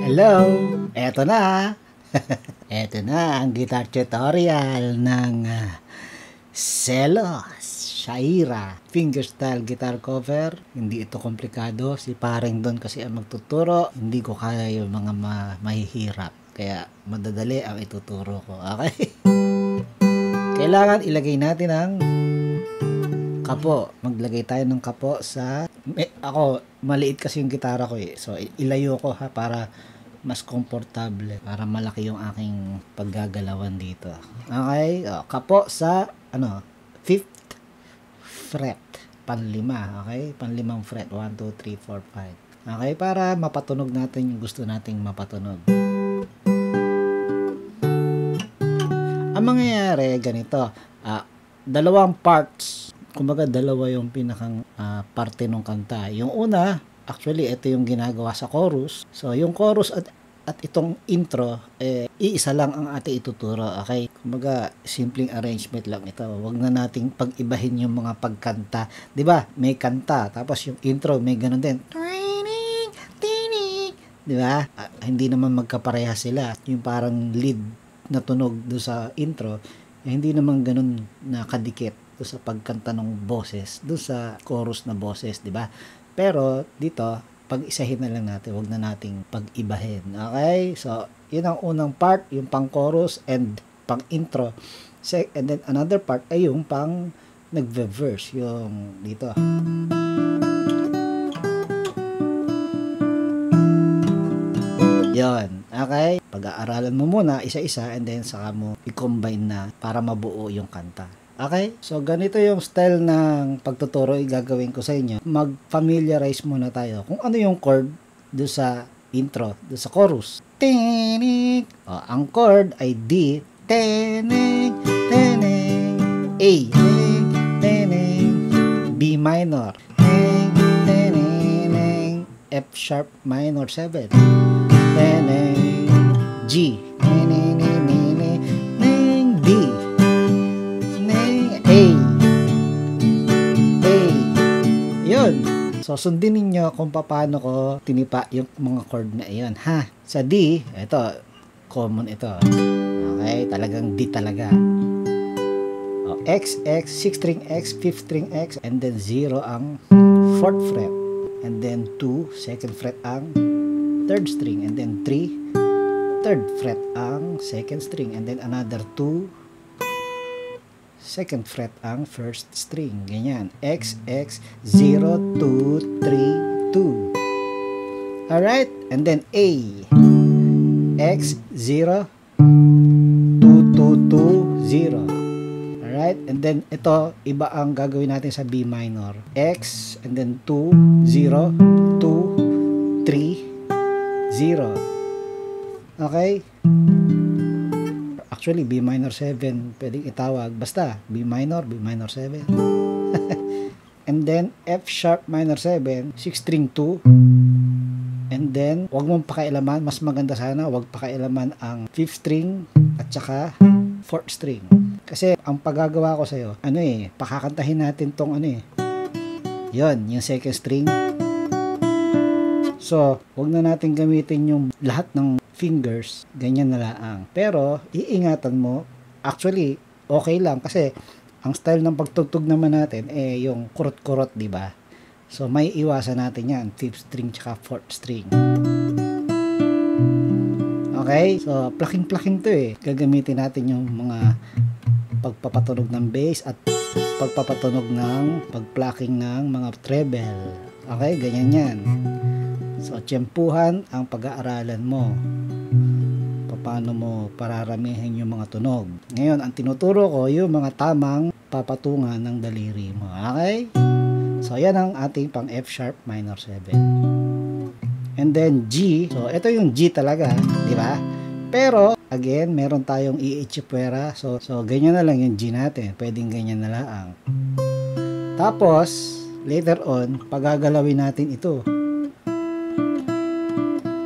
Hello! Eto na! Eto na ang guitar tutorial ng Celos Shaira fingerstyle guitar cover. Hindi ito komplikado. Si paring Don kasi ang magtuturo. Hindi ko kaya yung mga mahihirap. Kaya madadali ang ituturo ko. Okay? Kailangan ilagay natin ang kapo. Maglagay tayo ng kapo sa... ako, maliit kasi yung gitara ko eh. So, ilayo ko ha para mas komportable. Para malaki yung aking paggagalawan dito. Okay? Kapo sa, 5th fret. Panlima. Okay? Panlimang fret. 1, 2, 3, 4, 5. Okay? Para mapatunog natin yung gusto nating mapatunog. Ang mangyayari, ganito. Dalawang parts. Kumbaga dalawa yung pinakang parte ng kanta. Yung una, actually ito yung ginagawa sa chorus. So yung chorus at itong intro, iisa lang ang ate ituturo. Okay? Kumbaga simpleng arrangement lang ito. Huwag na nating pag-ibahin yung mga pagkanta. 'Di ba? May kanta, tapos yung intro may ganun din. 'Di ba? Hindi naman magkapareha sila. Yung parang lead na tunog do sa intro, hindi naman ganun na kadikit do sa pagkanta ng boses, do sa chorus na boses, di ba? Pero dito, pag-isahin na lang natin, wag na nating pag-ibahin. Okay? So, yun ang unang part, yung pang-chorus and pang-intro. And then another part ay yung pang nagve-verse, yung dito. Yon. Okay? Pag-aaralan mo muna isa-isa and then saka mo i-combine na para mabuo yung kanta. Okay? So, ganito yung style ng pagtuturo gagawin ko sa inyo. Mag-familiarize muna tayo kung ano yung chord do sa intro, do sa chorus. Tinig! Ang chord ay D. Tinig! Tinig! A. Tinig! B minor. Tinig! Tinig! F sharp minor 7. Tinig! G. Tinig! Tinig! D. So, sundin ninyo kung paano ko tinipa yung mga chord na iyon. Ha? Sa D, ito, common ito. Okay? Talagang D talaga. X, 6th string X, 5th string X, and then 0 ang 4th fret. And then 2, 2nd fret ang 3rd string. And then 3, 3rd fret ang 2nd string. And then another 2, 2nd fret ang 1st string. Ganyan. X, 0, 2, 3, 2. Alright? And then A. X, 0, 2, 2, 2, 0. Alright? And then ito, iba ang gagawin natin sa B minor. X, and then 2, 0, 2, 3, 0. Okay? Actually, B minor 7, pwedeng itawag. Basta, B minor 7. And then, F sharp minor 7, 6th string 2. And then, wag mong pakailaman. Mas maganda sana, wag pakailaman ang 5th string at saka 4th string. Kasi, ang paggagawa ko sa'yo, pakakantahin natin tong yon, yung 2nd string. So, wag na natin gamitin yung lahat ng fingers, ganyan na lang. Pero, iingatan mo, actually, okay lang kasi ang style ng pagtugtog naman natin yung kurot-kurot, di ba? So, may iwasan natin yan, 5th string tsaka 4th string. Okay? So, plucking to Gagamitin natin yung mga pagpapatunog ng bass at pagpapatunog ng pagplucking ng mga treble. Okay? Ganyan yan. So, tiyempuhan ang pag-aaralan mo. Paano mo pararamihin yung mga tunog. Ngayon, ang tinuturo ko, yung mga tamang papatungan ng daliri mo. Okay? So, yan ang ating pang F sharp minor 7. And then, G. So, ito yung G talaga. Di ba? Pero, again, meron tayong i-echipwera. So, ganyan na lang yung G natin. Pwedeng ganyan na lang. Tapos, later on, pagagalawin natin ito.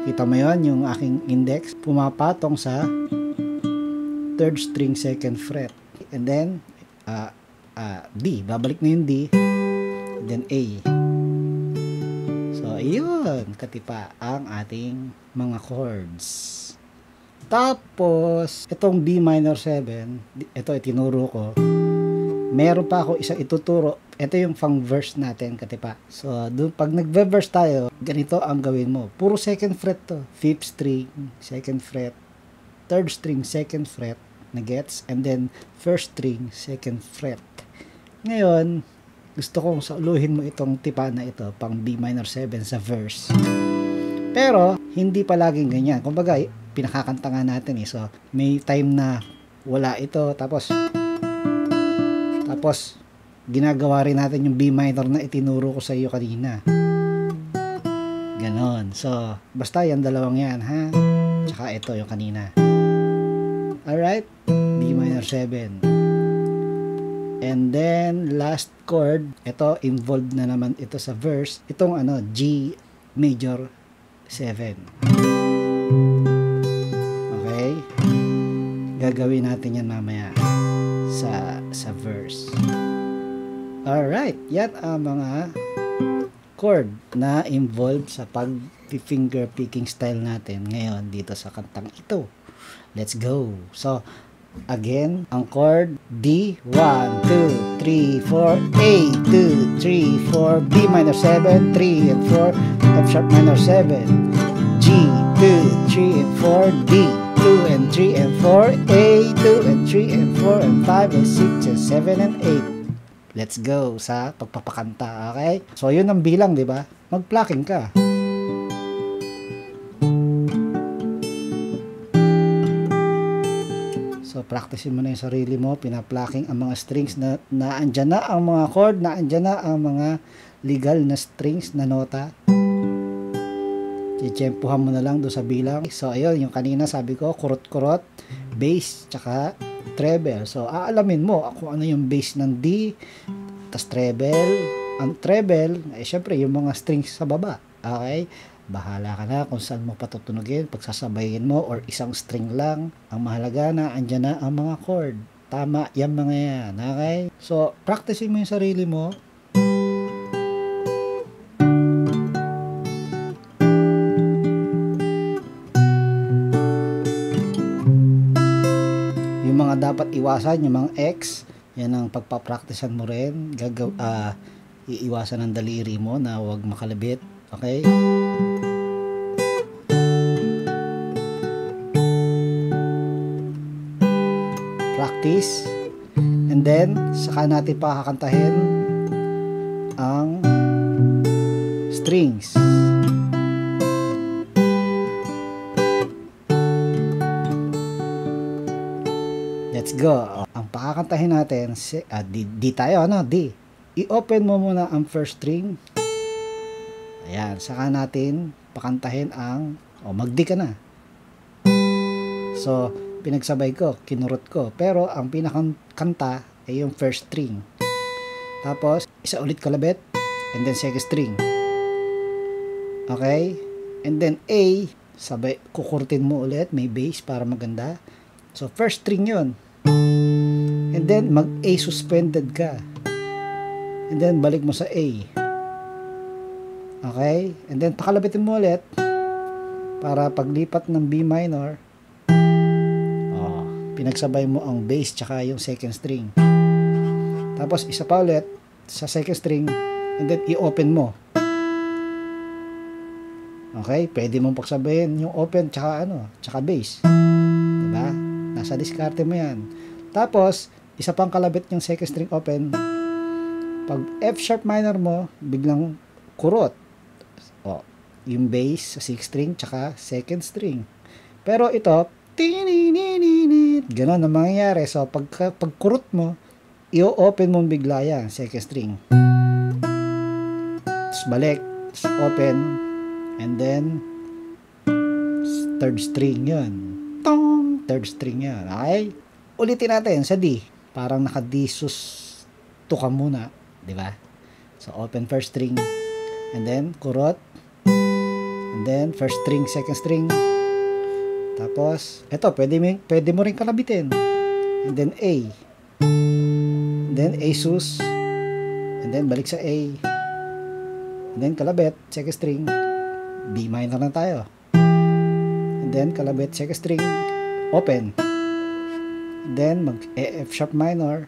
Kita mo yun, yung aking index, pumapatong sa 3rd string 2nd fret. And then, D. Babalik na yung D. And then A. So, ayun. Gayon katipa ang ating mga chords. Tapos, itong B minor 7, ito itinuro ko. Meron pa ako isang ituturo. Ito yung pang verse natin katipa. So, dun, pag nagve-verse tayo, ganito ang gawin mo. Puro second fret to. 5th string, second fret, 3rd string, second fret, na gets, and then 1st string, second fret. Ngayon, gusto kong sauluhin mo itong tipa na ito, pang B minor 7 sa verse. Pero, hindi pa laging ganyan. Kumbaga, pinakakanta nga natin eh. So, may time na wala ito, tapos ginagawa rin natin yung B minor na itinuro ko sa iyo kanina. Ganon. So, basta yan dalawang yan, ha? Tsaka ito yung kanina. Alright? B minor 7. And then, last chord, ito, involved na naman ito sa verse. Itong G major 7. Okay? Gagawin natin yan mamaya sa verse. Alright, yan ang mga chord na involved sa pag-finger picking style natin ngayon dito sa kantang ito. Let's go. So, again, ang chord D, 1, 2, 3, 4, A, 2, 3, 4, B minor 7, 3 and 4, F sharp minor 7, G, 2, 3 and 4, D, 2 and 3 and 4, A, 2 and 3 and 4 and 5 and 6 and 7 and 8. Let's go sa pagpapakanta, okay? So, yun ang bilang, di ba? Mag-plucking ka. So, practicein mo na yung sarili mo, pina-plucking ang mga strings na naandyan na ang mga chord, naandyan na ang mga legal na strings na nota. Tiyempohan mo na lang doon sa bilang. So, ayun, yung kanina sabi ko, kurot-kurot, bass, tsaka treble. So, aalamin mo kung ano yung bass ng D, tas treble. Ang treble, syempre, yung mga strings sa baba. Okay? Bahala ka na kung saan mo patutunugin, pagsasabayin mo, or isang string lang. Ang mahalaga na, andyan na ang mga chord. Tama, yan mga yan. Okay? So, practicing mo yung sarili mo. Dapat iwasan yung mga X, yan ang pagpapracticean mo rin. Iiwasan ng daliri mo na huwag makalabit. Okay? Practice, and then saka natin pakakantahin ang strings. Let's go. Ang pakakantahin natin, D tayo, D. I-open mo muna ang first string. Ayan, saka natin pakantahin ang, mag-D ka na. So, pinagsabay ko, kinurot ko. Pero, ang pinakanta ay yung first string. Tapos, isa ulit kalabit, and then second string. Okay? And then A, sabay, kukurtin mo ulit, may bass para maganda. So, first string yun. And then, mag-A suspended ka. And then, balik mo sa A. Okay? And then, pakalabitin mo ulit para paglipat ng B minor, pinagsabay mo ang bass tsaka yung second string. Tapos, isa pa ulit sa second string, and then, i-open mo. Okay? Pwede mong pagsabayin yung open tsaka tsaka bass. Diba? Nasa diskarte mo yan. Tapos, isa pang kalabit yung second string open. Pag F sharp minor mo, biglang kurot. Yung bass sa 6th string, tsaka second string. Pero ito, gano'n ang mangyayari. So, pag kurot mo, i-open mo bigla yan, second string. Tapos balik, open, and then, third string yun. Third string yan. Okay? Ulitin natin sa D. Parang naka-D sus 2 ka muna. Diba? So, open first string. And then, kurot. And then, first string, second string. Tapos, eto, pwede mo rin kalabitin. And then, A. And then, A sus. And then, balik sa A. And then, kalabit, second string. B minor na tayo. And then, kalabit, second string, open. And then, mag F sharp minor.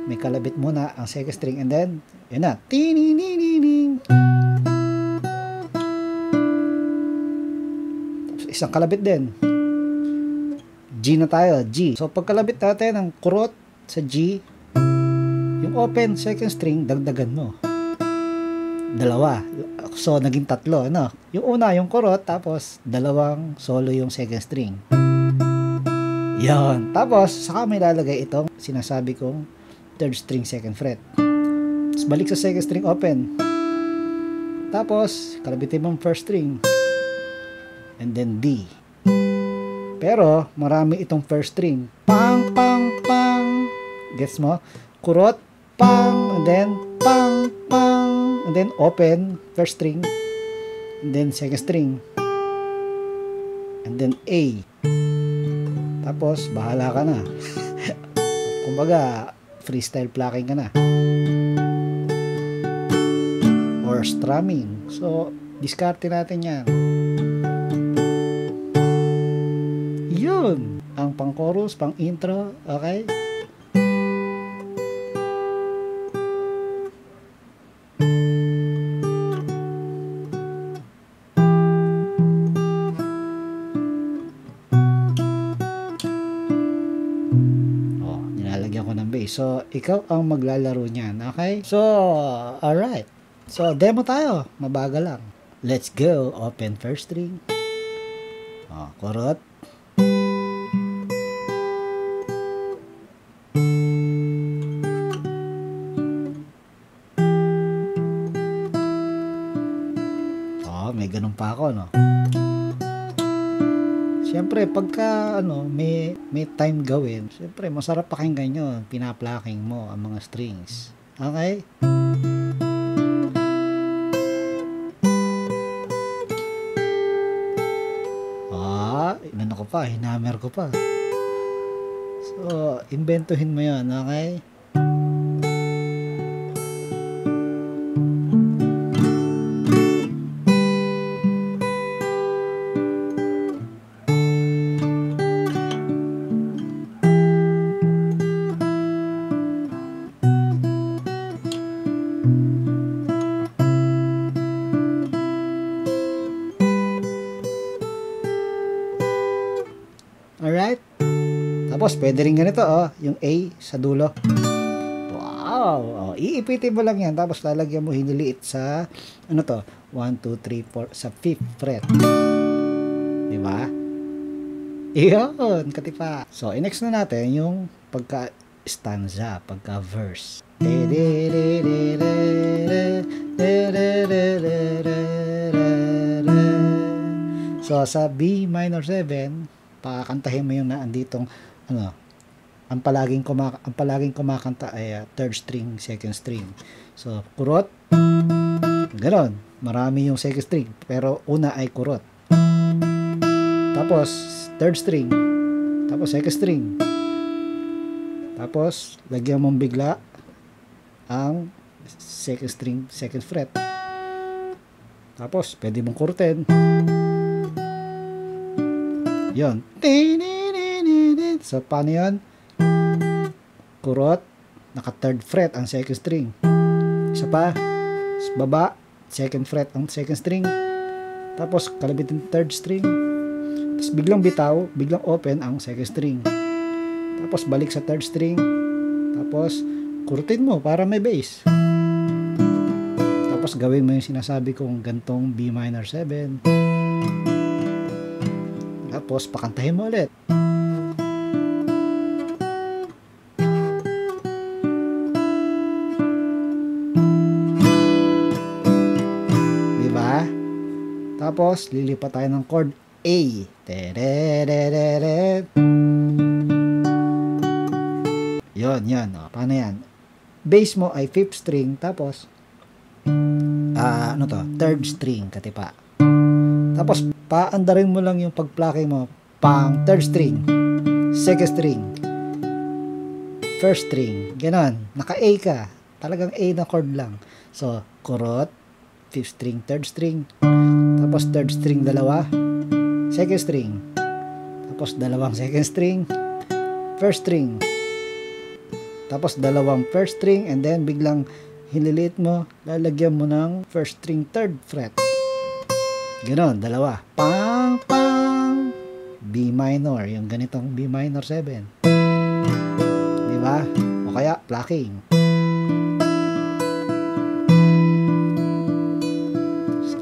May kalabit muna ang second string. And then, yun na. Tapos, isang kalabit din. G na tayo, G. So, pagkalabit natin ang kurot sa G, yung open second string, dagdagan mo. Dalawa. So, naging tatlo, ano? Yung una, yung kurot, tapos, dalawang solo yung second string. Yan. Tapos, saka may lalagay itong sinasabi kong third string, second fret. Tapos, balik sa second string, open. Tapos, kalabitin mong first string. And then, D. Pero, marami itong first string. Pang, pang, pang. Gets mo? Kurot, pang, and then, pang, pang, and then, open, first string, and then, second string, and then, A. Tapos, bahala ka na. Kumbaga, freestyle plucking ka na. Or strumming. So, diskarte natin yan. Yun ang pang chorus, pang intro, okay? Oh, nilalagyan ko ng bass. So, ikaw ang maglalaro niyan, okay? So, alright. So, demo tayo. Mabagal lang. Let's go. Open first string. Oh, kurot. May ganun pa ako, no? Siyempre, pagka, may time gawin, siyempre, masarap pakinggan yun. Pinaplaking mo ang mga strings. Okay? Inano ko pa, hinammer ko pa. So, inventohin mo yun, okay? Alright? Tapos, pwede rin ganito, yung A sa dulo. Wow! Iipitin mo lang yan. Tapos, lalagyan mo hiniliit sa, 1, 2, 3, 4, sa 5th fret. Diba? Iyon, katipa. So, next na natin yung pagka-stanza, pagka-verse. So, sa B minor 7, pakantahin mo yung naanditong ang palaging kumakanta ay third string, second string. So, kurot. Ganon. Marami yung second string, pero una ay kurot. Tapos, third string. Tapos, second string. Tapos, lagyan mong bigla ang second string, second fret. Tapos, pwede mong kurutin. Yun. So, paano yun? Kurot, naka third fret ang second string. Isa pa, baba, second fret ang second string. Tapos, kalabitin third string. Tapos, biglang bitaw, biglang open ang second string. Tapos, balik sa third string. Tapos, kurutin mo para may bass. Tapos, gawin mo yung sinasabi kong gantong B minor 7. Tapos, pakantahin mo ulit. Diba? Tapos, lilipat tayo ng chord A. Yun. Paano yan? Bass mo ay 5th string. Tapos, third string, katipa. Tapos, paandarin mo lang yung pag-plucking mo. Pang, third string, second string, first string. Ganon. Naka-A ka. Talagang A na chord lang. So, kurot, fifth string, third string, Tapos third string dalawa. Second string. Tapos dalawang second string. First string. Tapos dalawang first string, and then biglang hililiit mo, lalagyan mo ng first string third fret. Ganon, dalawa. Pang, pang. B minor, yung ganitong B minor 7. Diba? O kaya, plucking.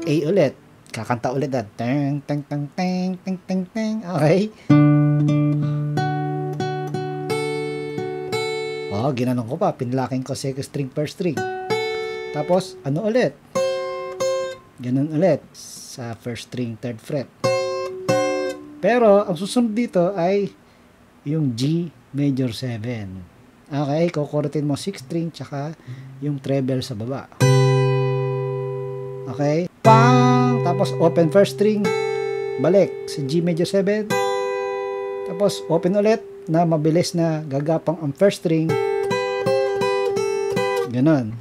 A ulit. Kakanta ulit na. Teng, teng, teng, teng, teng, teng, teng. Okay? O, ginanong ko pa. Pinlocking ko second string, first string. Tapos, ano ulit? Ganun ulit. Sa first string, third fret. Pero, ang susunod dito ay yung G major 7. Okay, kukurutin mo 6 string tsaka yung treble sa baba. Okay? Pang! Tapos open first string. Balik sa G major 7. Tapos open ulit na mabilis na gagapang ang first string. Ganon.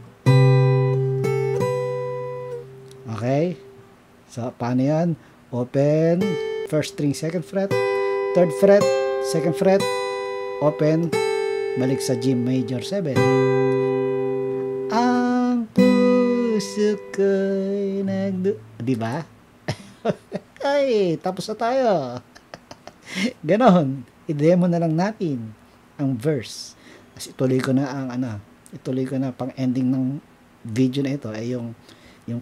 Okay? So, paano yan? Open first string, second fret, third fret, second fret, open, balik sa G major 7. Ang puso ko'y diba? Ay, tapos na tayo. Ganon. I-demo na lang natin ang verse. Kasi ituloy ko na pang ending ng video na ito ay yung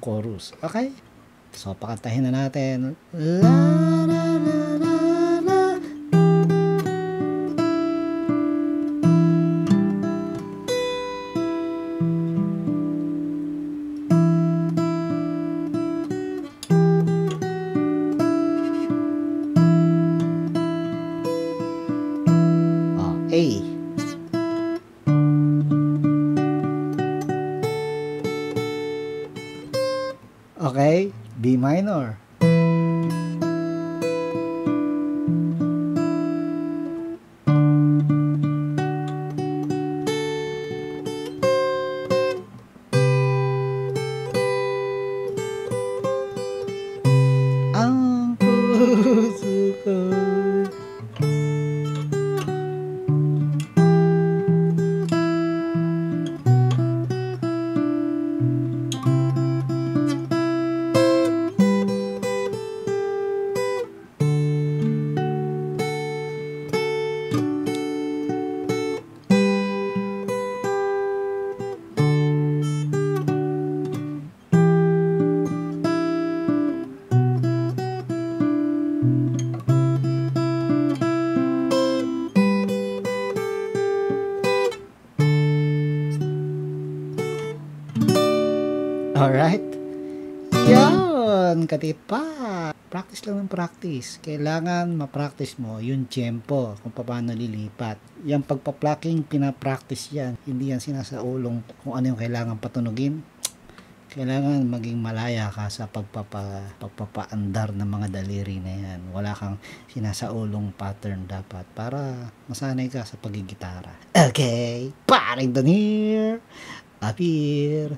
chorus. Okay? So, pakantahin na natin. La, la, la, la, la. A. Okay, B minor. Ang puso ko. Alright? Yan, katipa. Practice lang ng practice. Kailangan ma-practice mo yung tempo kung paano lilipat. Yung pagpa-plucking, pinapractice yan. Hindi yan sinasaulong kung ano yung kailangan patunugin. Kailangan maging malaya ka sa pagpapaandar ng mga daliri na yan. Wala kang sinasaulong pattern dapat para masanay ka sa pagigitara. Okay, paring Donir, up here.